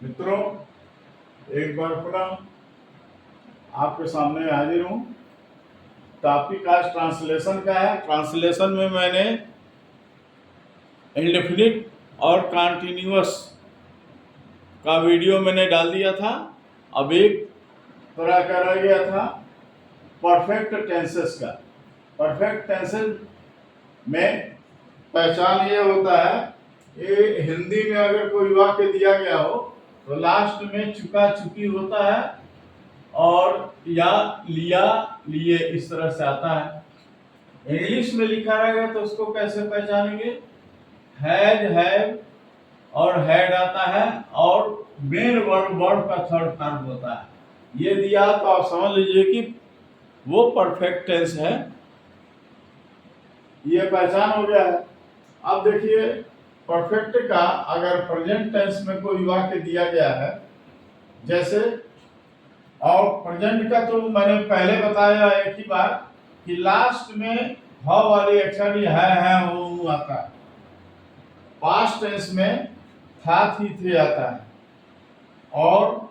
मित्रों, एक बार पुनः आपके सामने हाजिर हूँ। टॉपिक आज ट्रांसलेशन का है। ट्रांसलेशन में मैंने इंडेफिनिट और कॉन्टिन्यूअस का वीडियो मैंने डाल दिया था। अब एक तरह का रह गया था परफेक्ट टेंसेस का। परफेक्ट टेंसेस में पहचान ये होता है, ये हिंदी में अगर कोई वाक्य दिया गया हो तो लास्ट में चुका चुकी होता है और या लिया लिए इस तरह से आता है। इंग्लिश में लिखा रहेगा तो उसको कैसे पहचानेंगे? हैज, हैव और हैड आता है और मेन वर्ड का थर्ड फॉर्म होता है। ये दिया तो आप समझ लीजिए कि वो परफेक्ट टेंस है। ये पहचान हो गया है। अब देखिए, परफेक्ट का अगर प्रेजेंट टेंस में कोई वाक्य दिया गया है, जैसे, और प्रेजेंट का तो मैंने पहले बताया एक ही बार कि लास्ट में ह वाली अक्षर है वो आता है। पास्ट टेंस में था थी थे आता है और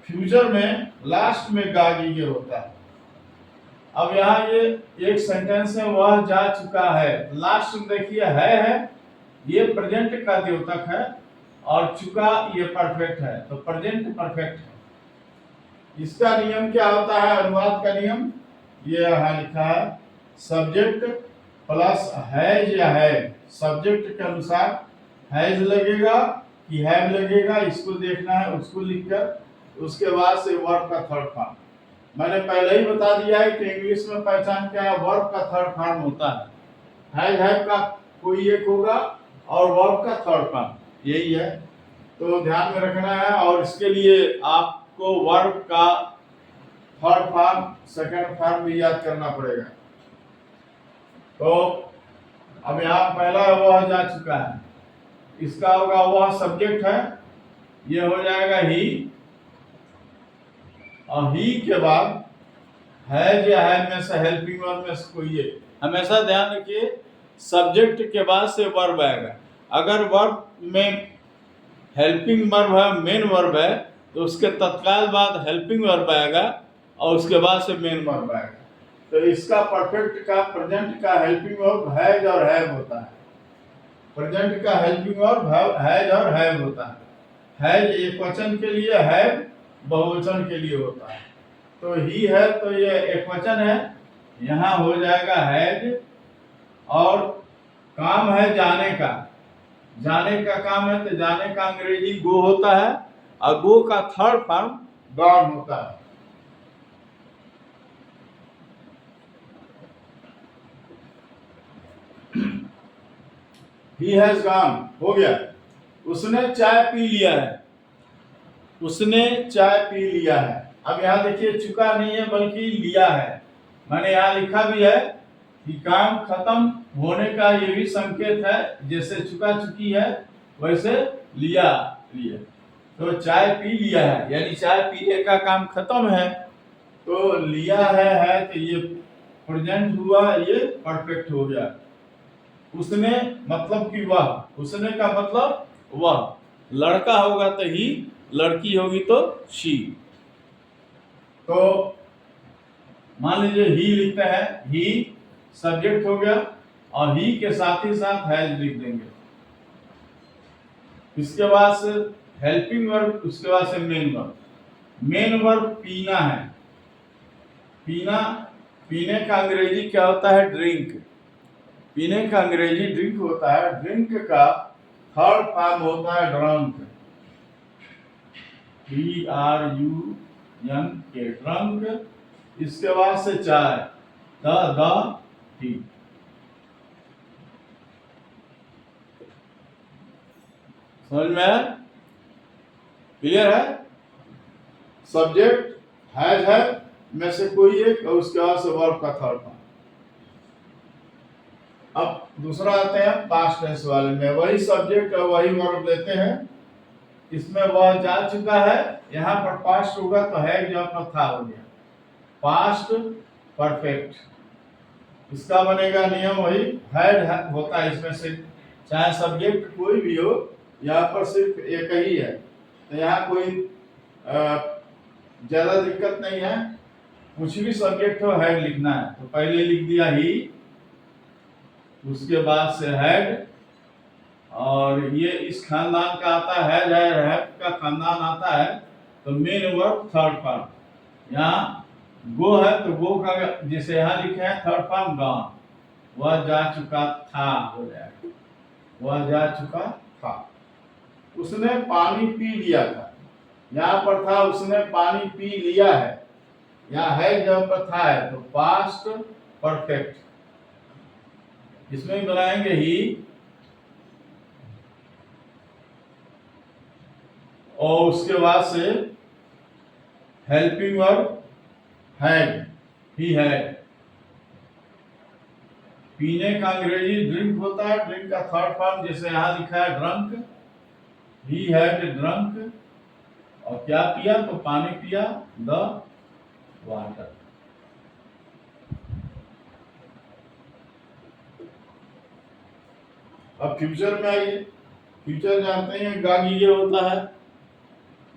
फ्यूचर में लास्ट में गागी होता है। अब यहाँ ये एक सेंटेंस है, वह जा चुका है। लास्ट में देखिए है ये प्रेजेंट का द्योतक है और चुका ये परफेक्ट है, तो प्रेजेंट परफेक्ट है। इसका नियम क्या होता है? अनुवाद का नियम ये यहाँ लिखा है, सब्जेक्ट प्लस हैज या है। सब्जेक्ट के अनुसार हैज लगेगा कि हैव लगेगा, इसको देखना है, उसको लिखकर उसके बाद से वर्ब का थर्ड फॉर्म। मैंने पहले ही बता दिया है कि इंग्लिश में पहचान क्या है, वर्ब का थर्ड फॉर्म होता है। हैज हैव का कोई एक होगा और वर्ब का थर्ड फॉर्म, यही है, तो ध्यान में रखना है। और इसके लिए आपको वर्ब का थर्ड फॉर्म सेकंड फॉर्म भी याद करना पड़ेगा। तो अब यहाँ पहला वह जा चुका है, इसका होगा वह सब्जेक्ट है, ये हो जाएगा ही, और ही के बाद हैज या हैव में से हेल्पिंग वर्ब में से कोई एक। हमेशा ध्यान रखिए, सब्जेक्ट के बाद से वर्ब आएगा। अगर वर्ब में हेल्पिंग वर्ब है, मेन वर्ब है, तो उसके तत्काल बाद हेल्पिंग वर्ब आएगा और उसके बाद से मेन वर्ब आएगा। तो इसका परफेक्ट का प्रेजेंट का हेल्पिंग वर्ब हैज और हैव होता है। प्रेजेंट का हेल्पिंग वर्ब हैज और हैव होता है। हैज एक वचन के लिए, हैव बहुवचन के लिए होता है। तो ही है तो ये एक वचन है, यहाँ हो जाएगा हैज, और काम है जाने का। जाने का काम है तो जाने का अंग्रेजी गो होता है और गो का थर्ड फॉर्म गॉन होता है। He has gone हो गया, उसने चाय पी लिया है। उसने चाय पी लिया है। अब यहाँ देखिए, चुका नहीं है बल्कि लिया है। मैंने यहाँ लिखा भी है कि काम खत्म होने का ये भी संकेत है, जैसे चुका चुकी है वैसे लिया लिया। तो चाय पी लिया है यानी चाय पीने का काम खत्म है, तो लिया है तो ये प्रेजेंट हुआ, ये परफेक्ट हो गया। उसने मतलब कि वह, उसने का मतलब वह, लड़का होगा तो ही, लड़की होगी तो शी। तो मान लीजिए ही लिखते हैं, ही सब्जेक्ट हो गया और ही के साथ ही साथ हैज लिख देंगे। इसके बाद से हेल्पिंग वर्ब, उसके बाद से मेन वर्ब। मेन वर्ब पीना है। पीना, पीने का अंग्रेजी क्या होता है? ड्रिंक। पीने का अंग्रेजी ड्रिंक होता है। ड्रिंक का थर्ड फॉर्म होता है ड्रंक। DRUNK, drunk. इसके बाद से चाय, द टी। समझ में आया? क्लियर है? सब्जेक्ट हैज है में से कोई एक और उसके बाद से वर्ब का थर्ड फॉर्म। अब दूसरा आते हैं पास्ट टेंस वाले में, वही सब्जेक्ट और वही वर्ब लेते हैं। इसमें वह जा चुका है, यहाँ पर पास्ट होगा तो है जो अपना था हो गया, पास्ट परफेक्ट। इसका बनेगा नियम वही, हैड होता है इसमें से, चाहे सब्जेक्ट कोई भी हो, यहाँ पर सिर्फ एक ही है। तो यहाँ कोई ज़्यादा दिक्कत नहीं है, कुछ भी सब्जेक्ट हो हेड लिखना है। तो पहले लिख दिया ही, उसके बाद से हेड, और ये इस खानदान का आता है, हेड का खानदान आता है, तो मेन वर्ब थर्ड फॉर्म। यहाँ गो है तो गो का जैसे यहाँ लिखे हैं थर्ड फॉर्म गॉन, वह जा चुका था हो जाएगा, वह जा चुका था। उसने पानी पी लिया था, यहाँ पर था उसने पानी पी लिया है, यहाँ है जब पर था है तो पास्ट परफेक्ट, इसमें बनाएंगे ही, और उसके बाद से helping verb had, he had. पीने का अंग्रेजी ड्रिंक होता है, ड्रिंक का थर्ड फॉर्म जैसे यहाँ लिखा है ड्रंक, ही हैड ड्रंक, और क्या पिया तो पानी पिया, द वाटर। अब फ्यूचर में आइए, फ्यूचर जानते हैं गागी ये होता है,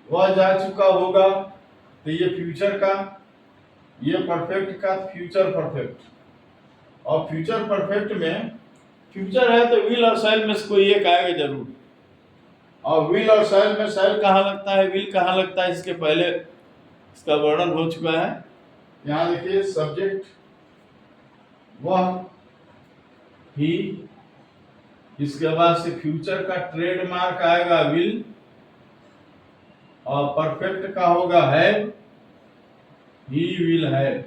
वह जा चुका होगा, तो ये फ्यूचर का, ये परफेक्ट का फ्यूचर परफेक्ट। और फ्यूचर परफेक्ट में फ्यूचर है तो विल और शैल में से कोई एक आएगा जरूर, और विल और शैल में शैल कहाँ लगता है, विल कहाँ लगता है, इसके पहले इसका वर्णन हो चुका है। यहाँ देखिए सब्जेक्ट वह, ही, इसके बाद से फ्यूचर का ट्रेडमार्क आएगा विल, और परफेक्ट का होगा हैव, ही विल हैव।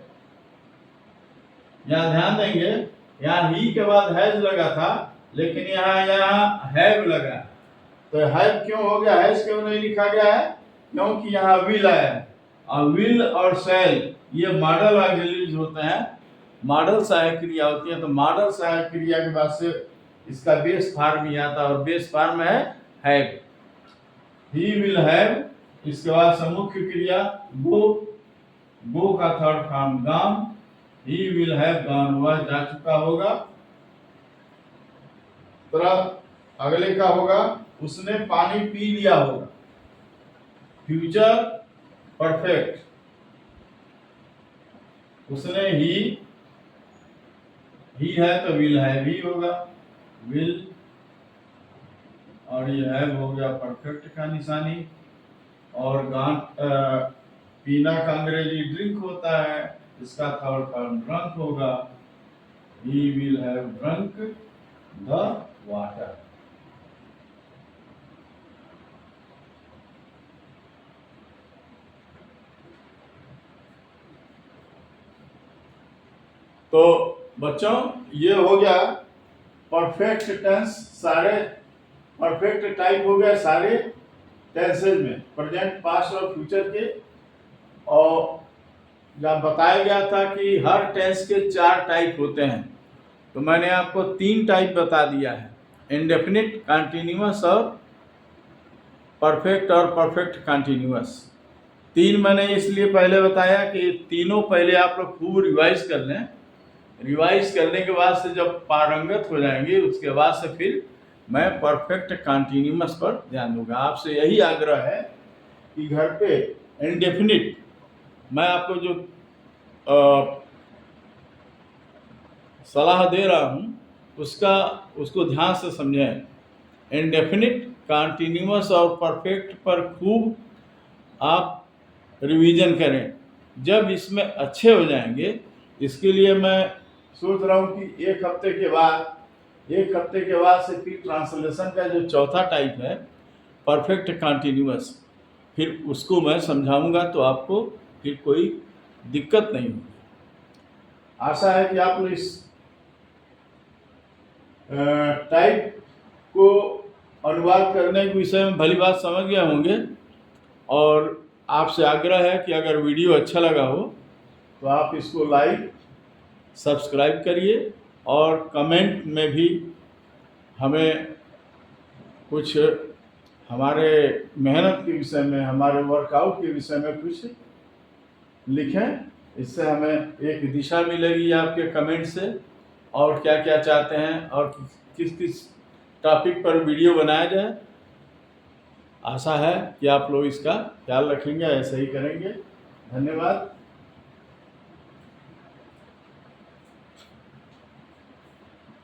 यहाँ ध्यान देंगे, यहाँ ही के बाद हैज लगा था, लेकिन यहाँ हैव लगा, तो हैव क्यों हो गया, हैज क्यों नहीं लिखा गया है, क्योंकि यहाँ विल आया है। और विल और शैल ये मॉडल ऑक्सिलरीज होते हैं, मॉडल सहायक क्रिया होती है, तो मॉडल सहायक क्रिया के बाद से इसका बेस फॉर्म ही आता है, और बेस फॉर्म है हैव, ही विल हैव। इसके बाद से मुख्य क्रिया गो, गो का third form gone, he will have gone, वह जा चुका होगा। तरह अगले का होगा उसने पानी पी लिया होगा, फ्यूचर परफेक्ट, उसने ही है तो विल हैव ही होगा, विल, और ये हैव हो गया परफेक्ट का निशानी। और गॉन पीना का अंग्रेजी ड्रिंक होता है, इसका थर्ड फॉर्म ड्रंक होगा, he will have drunk the water. तो बच्चों ये हो गया परफेक्ट टेंस, सारे परफेक्ट टाइप हो गया सारे टेंसेज में, प्रेजेंट, पास्ट और फ्यूचर के। और जब बताया गया था कि हर टेंस के 4 टाइप होते हैं, तो मैंने आपको 3 टाइप बता दिया है, इंडेफिनिट, कंटिन्यूअस और परफेक्ट और परफेक्ट कंटिन्यूअस। 3 मैंने इसलिए पहले बताया कि तीनों पहले आप लोग खूब रिवाइज कर लें, रिवाइज करने के बाद से जब पारंगत हो जाएंगे, उसके बाद से फिर मैं परफेक्ट कंटिन्यूअस पर ध्यान दूंगा। आपसे यही आग्रह है कि घर पे इंडेफिनिट मैं आपको जो सलाह दे रहा हूँ उसको ध्यान से समझें। इंडेफिनिट, कंटिन्यूअस और परफेक्ट पर खूब आप रिवीजन करें। जब इसमें अच्छे हो जाएंगे, इसके लिए मैं सोच रहा हूँ कि एक हफ्ते के बाद से फिर ट्रांसलेशन का जो चौथा टाइप है परफेक्ट कंटिन्यूअस, फिर उसको मैं समझाऊंगा, तो आपको फिर कोई दिक्कत नहीं होगी। आशा है कि आप लोग इस टाइप को अनुवाद करने के विषय में भली बात समझ गए होंगे। और आपसे आग्रह है कि अगर वीडियो अच्छा लगा हो तो आप इसको लाइक, सब्सक्राइब करिए, और कमेंट में भी हमें कुछ हमारे मेहनत के विषय में, हमारे वर्कआउट के विषय में कुछ लिखें। इससे हमें एक दिशा मिलेगी आपके कमेंट से, और क्या क्या चाहते हैं और किस किस टॉपिक पर वीडियो बनाया जाए। आशा है कि आप लोग इसका ख्याल रखेंगे, ऐसे ही करेंगे। धन्यवाद।